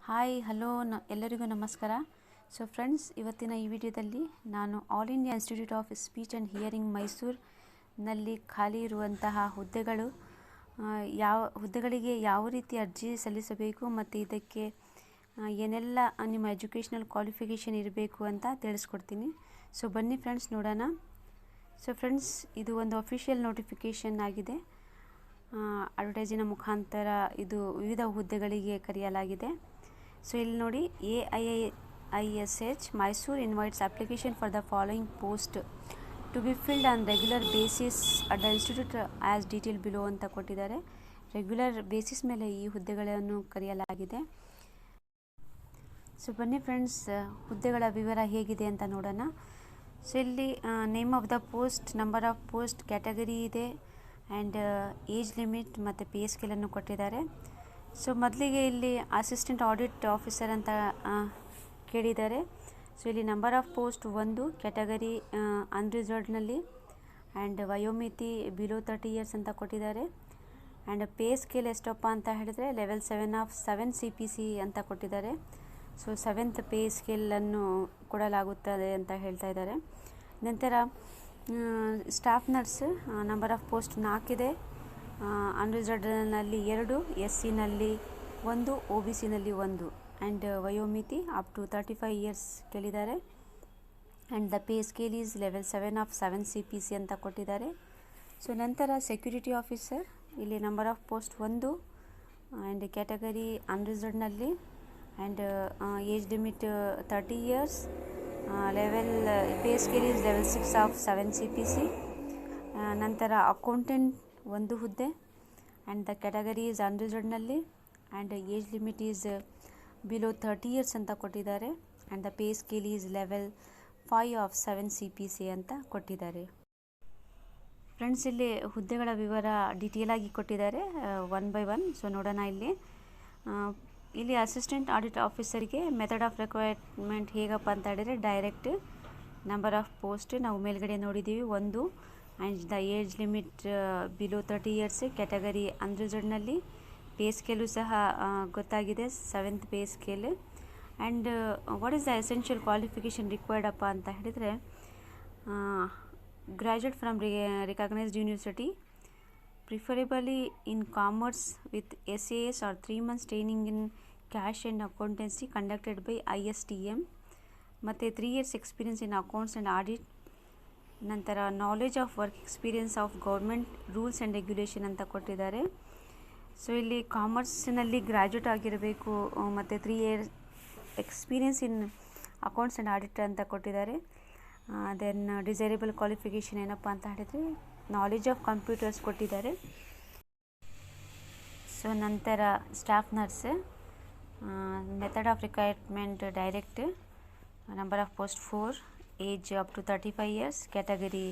Hi hello ಎಲ್ಲರಿಗೂ ನಮಸ್ಕಾರ. So friends, ಇವತ್ತಿನ ಈ ವಿಡಿಯೋದಲ್ಲಿ ನಾನು all India Institute of Speech and hearing ಮೈಸೂರಿನಲ್ಲಿ ಖಾಲಿ ಇರುವಂತಹ ಹುದ್ದೆಗಳಿಗೆ ಯಾವ ರೀತಿ ಅರ್ಜಿ ಸಲ್ಲಿಸಬೇಕು ಮತ್ತು ಇದಕ್ಕೆ ಏನೆಲ್ಲ ನಿಮ್ಮ ಎಜುಕೇಷನಲ್ ಕ್ವಾಲಿಫಿಕೇಷನ್ ಇರಬೇಕು ಅಂತ ತಿಳಿಸ್ಕೊಡ್ತೀನಿ. ಸೊ ಬನ್ನಿ ಫ್ರೆಂಡ್ಸ್ ನೋಡೋಣ. ಸೊ ಫ್ರೆಂಡ್ಸ್, ಇದು ಒಂದು ಅಫಿಷಿಯಲ್ ನೋಟಿಫಿಕೇಷನ್ ಆಗಿದೆ. ಅಡ್ವರ್ಟೈಸಿನ ಮುಖಾಂತರ ಇದು ವಿವಿಧ ಹುದ್ದೆಗಳಿಗೆ ಕರೆಯಲಾಗಿದೆ. ಸೊ ಇಲ್ಲಿ ನೋಡಿ, AIISH Mysuru invites application for the following post to be filled on regular basis at the institute as detail below ಅಂತ ಕೊಟ್ಟಿದ್ದಾರೆ. ರೆಗ್ಯುಲರ್ ಬೇಸಿಸ್ ಮೇಲೆ ಈ ಹುದ್ದೆಗಳನ್ನು ಕರೆಯಲಾಗಿದೆ. ಸೊ ಬನ್ನಿ ಫ್ರೆಂಡ್ಸ್, ಹುದ್ದೆಗಳ ವಿವರ ಹೇಗಿದೆ ಅಂತ ನೋಡೋಣ. ಸೊ ಇಲ್ಲಿ name of the post, number of post, category ಇದೆ ಆ್ಯಂಡ್ ಏಜ್ ಲಿಮಿಟ್ ಮತ್ತು ಪೇ ಸ್ಕೇಲನ್ನು ಕೊಟ್ಟಿದ್ದಾರೆ. ಸೊ ಮೊದಲಿಗೆ ಇಲ್ಲಿ ಅಸಿಸ್ಟೆಂಟ್ ಆಡಿಟ್ ಆಫೀಸರ್ ಅಂತ ಕೇಳಿದ್ದಾರೆ. ಸೊ ಇಲ್ಲಿ ನಂಬರ್ ಆಫ್ ಪೋಸ್ಟ್ 1, ಕ್ಯಾಟಗರಿ ಅನ್ರಿಸರ್ವ್ಡ್ನಲ್ಲಿ ಆ್ಯಂಡ್ ವಯೋಮಿತಿ ಬಿಲೋ 30 ಇಯರ್ಸ್ ಅಂತ ಕೊಟ್ಟಿದ್ದಾರೆ. ಆ್ಯಂಡ್ ಪೇ ಸ್ಕೇಲ್ ಎಷ್ಟಪ್ಪ ಅಂತ ಹೇಳಿದರೆ ಲೆವೆಲ್ 7 ಆಫ್ 7 CPC ಅಂತ ಕೊಟ್ಟಿದ್ದಾರೆ. ಸೊ 7th ಪೇ ಸ್ಕೇಲನ್ನು ಕೊಡಲಾಗುತ್ತದೆ ಅಂತ ಹೇಳ್ತಾ ಇದ್ದಾರೆ. ನಂತರ staff nurse number of post 4 ಇದೆ. ಅನ್ರಿಸರ್ವ್ಡ್ನಲ್ಲಿ 2, SCನಲ್ಲಿ 1, OBCನಲ್ಲಿ 1 ಆ್ಯಂಡ್ ವಯೋಮಿತಿ ಅಪ್ ಟು 35 ಇಯರ್ಸ್ ಕೇಳಿದ್ದಾರೆ. And the pay scale is level 7 of 7 CPC ಅಂತ ಕೊಟ್ಟಿದ್ದಾರೆ. ಸೊ ನಂತರ ಸೆಕ್ಯೂರಿಟಿ ಆಫೀಸರ್, ಇಲ್ಲಿ number of post 1 and category ಅನ್ರಿಸರ್ವ್ಡ್ನಲ್ಲಿ and age limit 30 years, level pay scale is level 6 of 7 CPC. ನಂತರ accountant 1 ಹುದ್ದೆ and the category is ಅನ್ರಿಸರ್ವ್ಡ್ನಲ್ಲಿ and age limit is below 30 years ಅಂತ ಕೊಟ್ಟಿದ್ದಾರೆ. And the pay scale is level 5 of 7 CPC ಅಂತ ಕೊಟ್ಟಿದ್ದಾರೆ. Friends, ಇಲ್ಲಿ ಹುದ್ದೆಗಳ ವಿವರ detail ಆಗಿ ಕೊಟ್ಟಿದ್ದಾರೆ 1 by 1. ಸೊ ನೋಡೋಣ. ಇಲ್ಲಿ ಅಸಿಸ್ಟೆಂಟ್ ಆಡಿಟ್ ಆಫೀಸರ್ಗೆ ಮೆಥಡ್ ಆಫ್ ರಿಕ್ವೈರ್ಮೆಂಟ್ ಹೇಗಪ್ಪ ಅಂತ ಹೇಳಿದರೆ ಡೈರೆಕ್ಟ್. ನಂಬರ್ ಆಫ್ ಪೋಸ್ಟ್ ನಾವು ಮೇಲ್ಗಡೆ ನೋಡಿದ್ದೀವಿ 1 and the age limit below 30 years, category ಅನ್ರಿಸರ್ವ್ಡ್ನಲ್ಲಿ ಪೇ ಸ್ಕೇಲು ಸಹ ಗೊತ್ತಾಗಿದೆ 7th pay scale. And what is the essential qualification required ಅಪ್ಪ ಅಂತ ಹೇಳಿದರೆ graduate from recognised university, preferably in commerce with SAS or 3 months training in cash and accountancy conducted by ISTM ಮತ್ತು 3 years experience in accounts and audit. ನಂತರ knowledge of work experience of government rules and regulation ಅಂತ ಕೊಟ್ಟಿದ್ದಾರೆ. So ಇಲ್ಲಿ ಕಾಮರ್ಸ್ನಲ್ಲಿ graduate ಆಗಿರಬೇಕು ಮತ್ತು 3 years experience in accounts and audit ಅಂತ ಕೊಟ್ಟಿದ್ದಾರೆ. ದೆನ್ ಡಿಸೈರಬಲ್ ಕ್ವಾಲಿಫಿಕೇಷನ್ ಏನಪ್ಪ ಅಂತ ಹೇಳಿದರೆ ನಾಲೆಜ್ ಆಫ್ ಕಂಪ್ಯೂಟರ್ಸ್ ಕೊಟ್ಟಿದ್ದಾರೆ. ಸೊ ನಂತರ staff nurse, method of requirement direct, number of post 4, age up to 35 years, category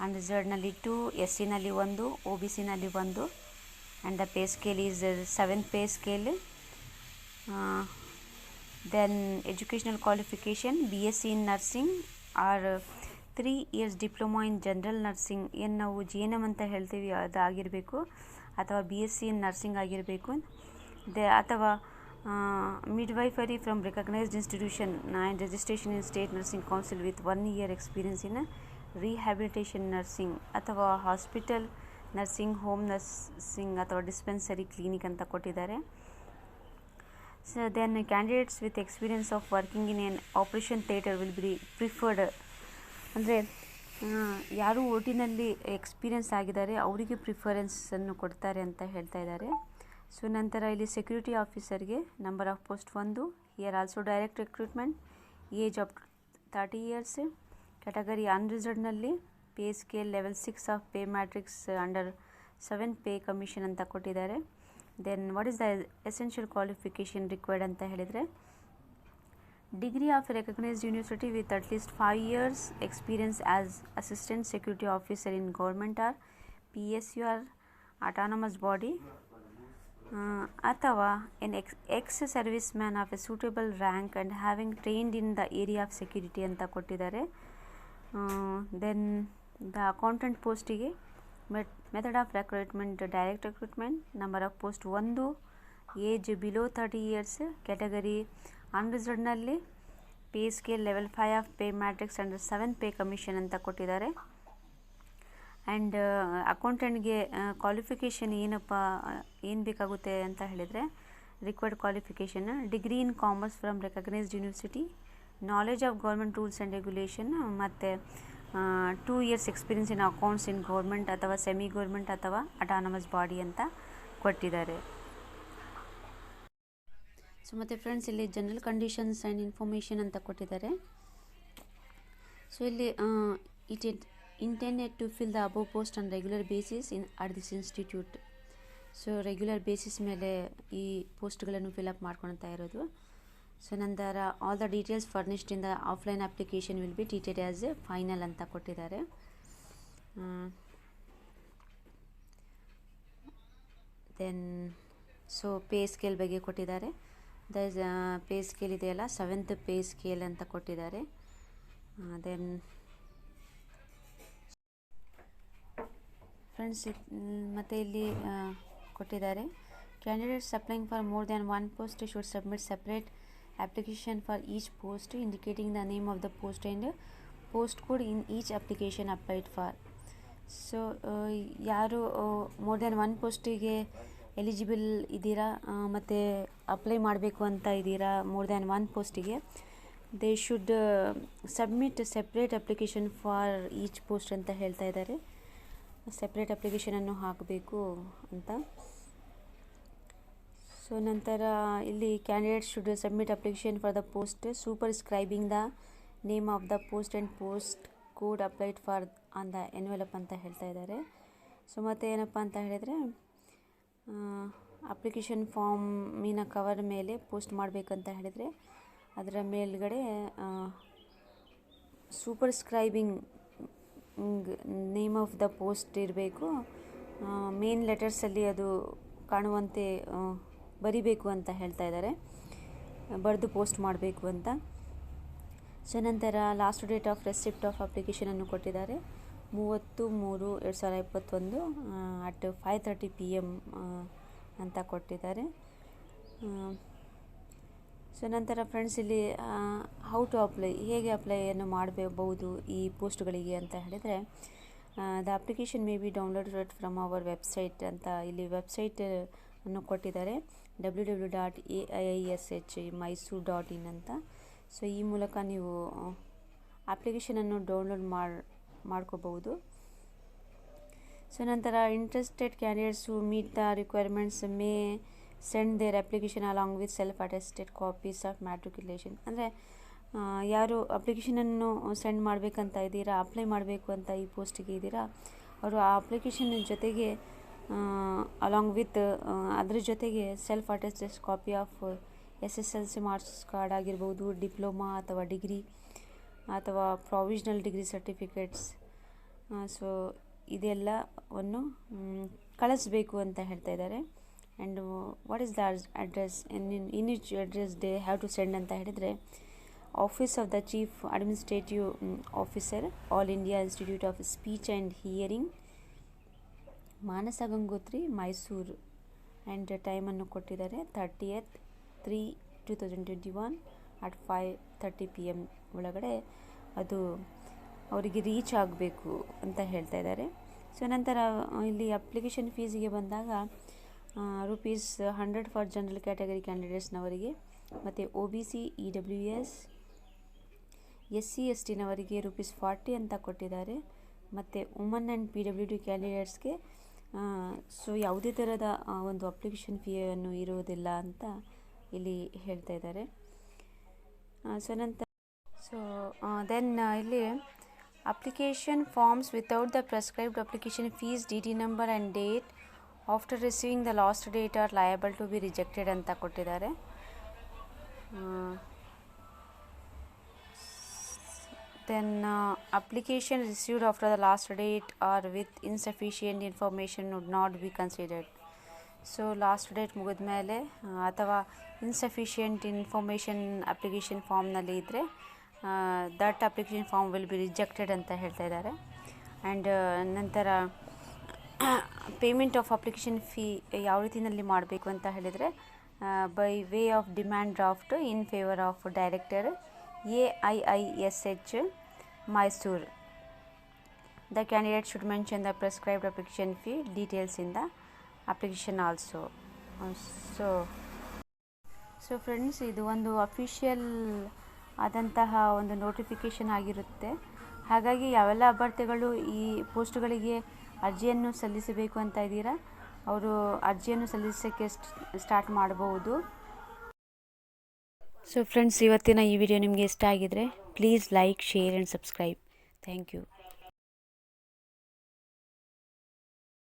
ಅನ್ರಿಸರ್ವ್ಡ್ನಲ್ಲಿ 2, SCನಲ್ಲಿ 1, OBCನಲ್ಲಿ 1 and the pay scale is 7th pay scale. Then educational qualification BSc in nursing or 3 years diploma in general nursing, ಏನು ನಾವು GNM ಅಂತ ಹೇಳ್ತೀವಿ ಅದು ಆಗಿರಬೇಕು, ಅಥವಾ BSc ಇನ್ ನರ್ಸಿಂಗ್ ಆಗಿರಬೇಕು. ಅಥವಾ midwifery from recognized institution and registration in state nursing council with 1 year experience in rehabilitation nursing ಅಥವಾ ಹಾಸ್ಪಿಟಲ್ ನರ್ಸಿಂಗ್, ಹೋಮ್ ನರ್ಸಿಂಗ್ ಅಥವಾ ಡಿಸ್ಪೆನ್ಸರಿ ಕ್ಲಿನಿಕ್ ಅಂತ ಕೊಟ್ಟಿದ್ದಾರೆ. So then candidates with experience of working in an operation theatre will be preferred, ಅಂದರೆ ಯಾರು OTನಲ್ಲಿ experience ಆಗಿದ್ದಾರೆ ಅವರಿಗೆ ಪ್ರಿಫರೆನ್ಸನ್ನು ಕೊಡ್ತಾರೆ ಅಂತ ಹೇಳ್ತಾ ಇದ್ದಾರೆ. ಸೊ ನಂತರ ಇಲ್ಲಿ ಸೆಕ್ಯೂರಿಟಿ ಆಫೀಸರ್ಗೆ number of post 1, here also direct recruitment, age of 30 years, category ಅನ್ರಿಸರ್ವ್ಡ್ನಲ್ಲಿ pay scale level 6 of pay matrix under 7th pay commission ಅಂತ ಕೊಟ್ಟಿದ್ದಾರೆ. Then what is the essential qualification required ಅಂತ ಹೇಳಿದರೆ degree of recognised university with at least 5 years experience as assistant security officer in government or PSU or autonomous body, ಅಥವಾ an ex service man of a suitable rank and having trained in the area of security ಅಂತ ಕೊಟ್ಟಿದ್ದಾರೆ. Then the accountant ಪೋಸ್ಟಿಗೆ method of recruitment direct recruitment, number of post 1, age below 30 years. Category ಅನ್ರಿಸರ್ವ್ಡ್ನಲ್ಲಿ pay scale level 5 of pay matrix under 7 pay commission ಅಂತ ಕೊಟ್ಟಿದ್ದಾರೆ. And ಅಕೌಂಟೆಂಟ್ಗೆ qualification ಏನು ಬೇಕಾಗುತ್ತೆ ಅಂತ ಹೇಳಿದರೆ, required qualification degree in commerce from recognised university, knowledge of government rules and regulation, ಮತ್ತು 2 years experience in accounts in government ಅಥವಾ semi government ಅಥವಾ ಅಟಾನಮಸ್ ಬಾಡಿ ಅಂತ ಕೊಟ್ಟಿದ್ದಾರೆ. ಸೊ ಮತ್ತು ಫ್ರೆಂಡ್ಸ್, ಇಲ್ಲಿ ಜನರಲ್ ಕಂಡೀಷನ್ಸ್ ಆ್ಯಂಡ್ ಇನ್ಫಾರ್ಮೇಷನ್ ಅಂತ ಕೊಟ್ಟಿದ್ದಾರೆ. ಸೊ ಇಲ್ಲಿ it intended to fill the above post on regular basis at this institute. So regular basis ಮೇಲೆ ಈ ಪೋಸ್ಟ್ಗಳನ್ನು ಫಿಲಪ್ ಮಾಡ್ಕೊಳ್ತಾ ಇರೋದು. ಸೊ ನಂತರ all the details furnished in the offline application will be treated as A final ಅಂತ ಕೊಟ್ಟಿದ್ದಾರೆ. Then so pay scale ಬಗ್ಗೆ ಕೊಟ್ಟಿದ್ದಾರೆ. ಪೇ ಸ್ಕೇಲ್ ಇದೆಯಲ್ಲ, 7th ಪೇ ಸ್ಕೇಲ್ ಅಂತ ಕೊಟ್ಟಿದ್ದಾರೆ. ದೆನ್ ಫ್ರೆಂಡ್ಸ್, ಮತ್ತು ಇಲ್ಲಿ ಕೊಟ್ಟಿದ್ದಾರೆ, candidates applying for more than 1 post should submit separate application for each post indicating the name of the post and post code in each application applied for. So ಯಾರು more than 1 ಪೋಸ್ಟಿಗೆ eligible ಇದ್ದೀರಾ ಮತ್ತು apply ಮಾಡಬೇಕು ಅಂತ ಇದ್ದೀರಾ, more than 1 ಪೋಸ್ಟಿಗೆ, they should submit separate application for each post ಅಂತ ಹೇಳ್ತಾ ಇದ್ದಾರೆ. ಸೆಪ್ರೇಟ್ ಅಪ್ಲಿಕೇಶನನ್ನು ಹಾಕಬೇಕು ಅಂತ. ಸೊ ನಂತರ ಇಲ್ಲಿ candidates should submit application for the post superscribing the name of the post and post code applied for on the envelope ಅಂತ ಹೇಳ್ತಾ ಇದ್ದಾರೆ. ಸೊ ಮತ್ತು ಏನಪ್ಪ ಅಂತ ಹೇಳಿದರೆ, ಅಪ್ಲಿಕೇಶನ್ ಫಾರ್ಮಿನ ಕವರ್ ಮೇಲೆ ಪೋಸ್ಟ್ ಮಾಡಬೇಕಂತ ಹೇಳಿದರೆ ಅದರ ಮೇಲ್ಗಡೆ superscribing name of the post ಇರಬೇಕು, ಮೇನ್ ಲೆಟರ್ಸಲ್ಲಿ ಅದು ಕಾಣುವಂತೆ ಬರಿಬೇಕು ಅಂತ ಹೇಳ್ತಾ ಇದ್ದಾರೆ, ಬರೆದು ಪೋಸ್ಟ್ ಮಾಡಬೇಕು ಅಂತ. ಸೊ ನಂತರ last date of receipt of ಅಪ್ಲಿಕೇಶನನ್ನು ಕೊಟ್ಟಿದ್ದಾರೆ, 30/3/2021 at 5:30 PM ಅಂತ ಕೊಟ್ಟಿದ್ದಾರೆ. ಸೊ ನಂತರ ಫ್ರೆಂಡ್ಸ್, ಇಲ್ಲಿ ಹೌ ಟು ಅಪ್ಲೈ, ಹೇಗೆ ಅಪ್ಲೈಯನ್ನು ಮಾಡಬಹುದು ಈ ಪೋಸ್ಟ್ಗಳಿಗೆ ಅಂತ ಹೇಳಿದರೆ, the application may be downloaded from our website ಅಂತ ಇಲ್ಲಿ ವೆಬ್ಸೈಟ್ ಅನ್ನು ಕೊಟ್ಟಿದ್ದಾರೆ, www.aiishmysore.in ಅಂತ. ಸೊ ಈ ಮೂಲಕ ನೀವು ಅಪ್ಲಿಕೇಶನನ್ನು ಡೌನ್ಲೋಡ್ ಮಾಡ್ಕೋಬಹುದು. ಸೊ ನಂತರ interested candidates who meet the requirements may send their application along with self attested copies of matriculation. ಅಂದರೆ ಯಾರು ಅಪ್ಲಿಕೇಶನನ್ನು ಸೆಂಡ್ ಮಾಡಬೇಕಂತ ಇದ್ದೀರಾ, ಅಪ್ಲೈ ಮಾಡಬೇಕು ಅಂತ ಈ ಪೋಸ್ಟಿಗೆ ಇದ್ದೀರಾ, ಅವರು ಆ ಅಪ್ಲಿಕೇಶನ್ ಜೊತೆಗೆ ಅಲಾಂಗ್ ವಿತ್ ಅದ್ರ ಜೊತೆಗೆ self attested copy of SSLC marks card ಆಗಿರ್ಬೋದು, ಡಿಪ್ಲೊಮಾ ಅಥವಾ ಡಿಗ್ರಿ ಅಥವಾ ಪ್ರೊವಿಷನಲ್ ಡಿಗ್ರಿ ಸರ್ಟಿಫಿಕೇಟ್ಸ್, ಸೊ ಇದೆಲ್ಲವನ್ನು ಕಳಿಸ್ಬೇಕು ಅಂತ ಹೇಳ್ತಾ ಇದ್ದಾರೆ. And what is the address, in which address they have to send ಅಂತ ಹೇಳಿದರೆ, office of the chief administrative officer, All India Institute of Speech and Hearing, Manasa Gangotri, Mysuru. And ಟೈಮನ್ನು ಕೊಟ್ಟಿದ್ದಾರೆ 30th 3/2021 at 5:30 PM ಒಳಗಡೆ ಅದು ಅವರಿಗೆ ರೀಚ್ ಆಗಬೇಕು ಅಂತ ಹೇಳ್ತಾ ಇದ್ದಾರೆ. ಸೊ ನಂತರ ಇಲ್ಲಿ ಅಪ್ಲಿಕೇಶನ್ ಫೀಸಿಗೆ ಬಂದಾಗ ₹100 ಫಾರ್ ಜನರಲ್ ಕ್ಯಾಟಗರಿ ಕ್ಯಾಂಡಿಡೇಟ್ಸ್ನವರಿಗೆ, ಮತ್ತು OBC EWS SC STನವರಿಗೆ ₹40 ಅಂತ ಕೊಟ್ಟಿದ್ದಾರೆ, ಮತ್ತು ವುಮನ್ ಆ್ಯಂಡ್ PWD ಕ್ಯಾಂಡಿಡೇಟ್ಸ್ಗೆ ಸೊ ಯಾವುದೇ ಥರದ ಒಂದು ಅಪ್ಲಿಕೇಶನ್ ಫೀಯನ್ನು ಇರುವುದಿಲ್ಲ ಅಂತ ಇಲ್ಲಿ ಹೇಳ್ತಾ ಇದ್ದಾರೆ. ಸೊ ನಂತರ ದೆನ್ ಇಲ್ಲಿ application forms without the prescribed application fees, DD number and date after receiving the last date are liable to be rejected ಅಂತ ಕೊಟ್ಟಿದ್ದಾರೆ. Then application received after the last date or with insufficient information would not be considered. So last date ಮುಗಿದ ಮೇಲೆ ಅಥವಾ insufficient information application ಫಾರ್ಮ್ನಲ್ಲಿ ಇದ್ದರೆ that application form will be rejected ಅಂತ ಹೇಳ್ತಾ ಇದ್ದಾರೆ. ಆ್ಯಂಡ್ ನಂತರ ಪೇಮೆಂಟ್ ಆಫ್ ಅಪ್ಲಿಕೇಶನ್ ಫೀ ಯಾವ ರೀತಿಯಲ್ಲಿ ಮಾಡಬೇಕು ಅಂತ ಹೇಳಿದರೆ, by way of demand draft in favor of director AIISH Mysore. The candidate should mention the prescribed application fee details in the application also. So friends, ಇದು ಒಂದು official ಆದಂತಹ ಒಂದು notification ಆಗಿರುತ್ತೆ. ಹಾಗಾಗಿ ಯಾವೆಲ್ಲ ಅಭ್ಯರ್ಥಿಗಳು ಈ ಪೋಸ್ಟ್ಗಳಿಗೆ ಅರ್ಜಿಯನ್ನು ಸಲ್ಲಿಸಬೇಕು ಅಂತ ಇದ್ದೀರಾ, ಅವರು ಅರ್ಜಿಯನ್ನು ಸಲ್ಲಿಸೋಕ್ಕೆ ಸ್ಟಾರ್ಟ್ ಮಾಡಬಹುದು. ಸೊ ಫ್ರೆಂಡ್ಸ್, ಇವತ್ತಿನ ಈ ವಿಡಿಯೋ ನಿಮಗೆ ಇಷ್ಟ ಆಗಿದರೆ please like, share and subscribe. Thank you.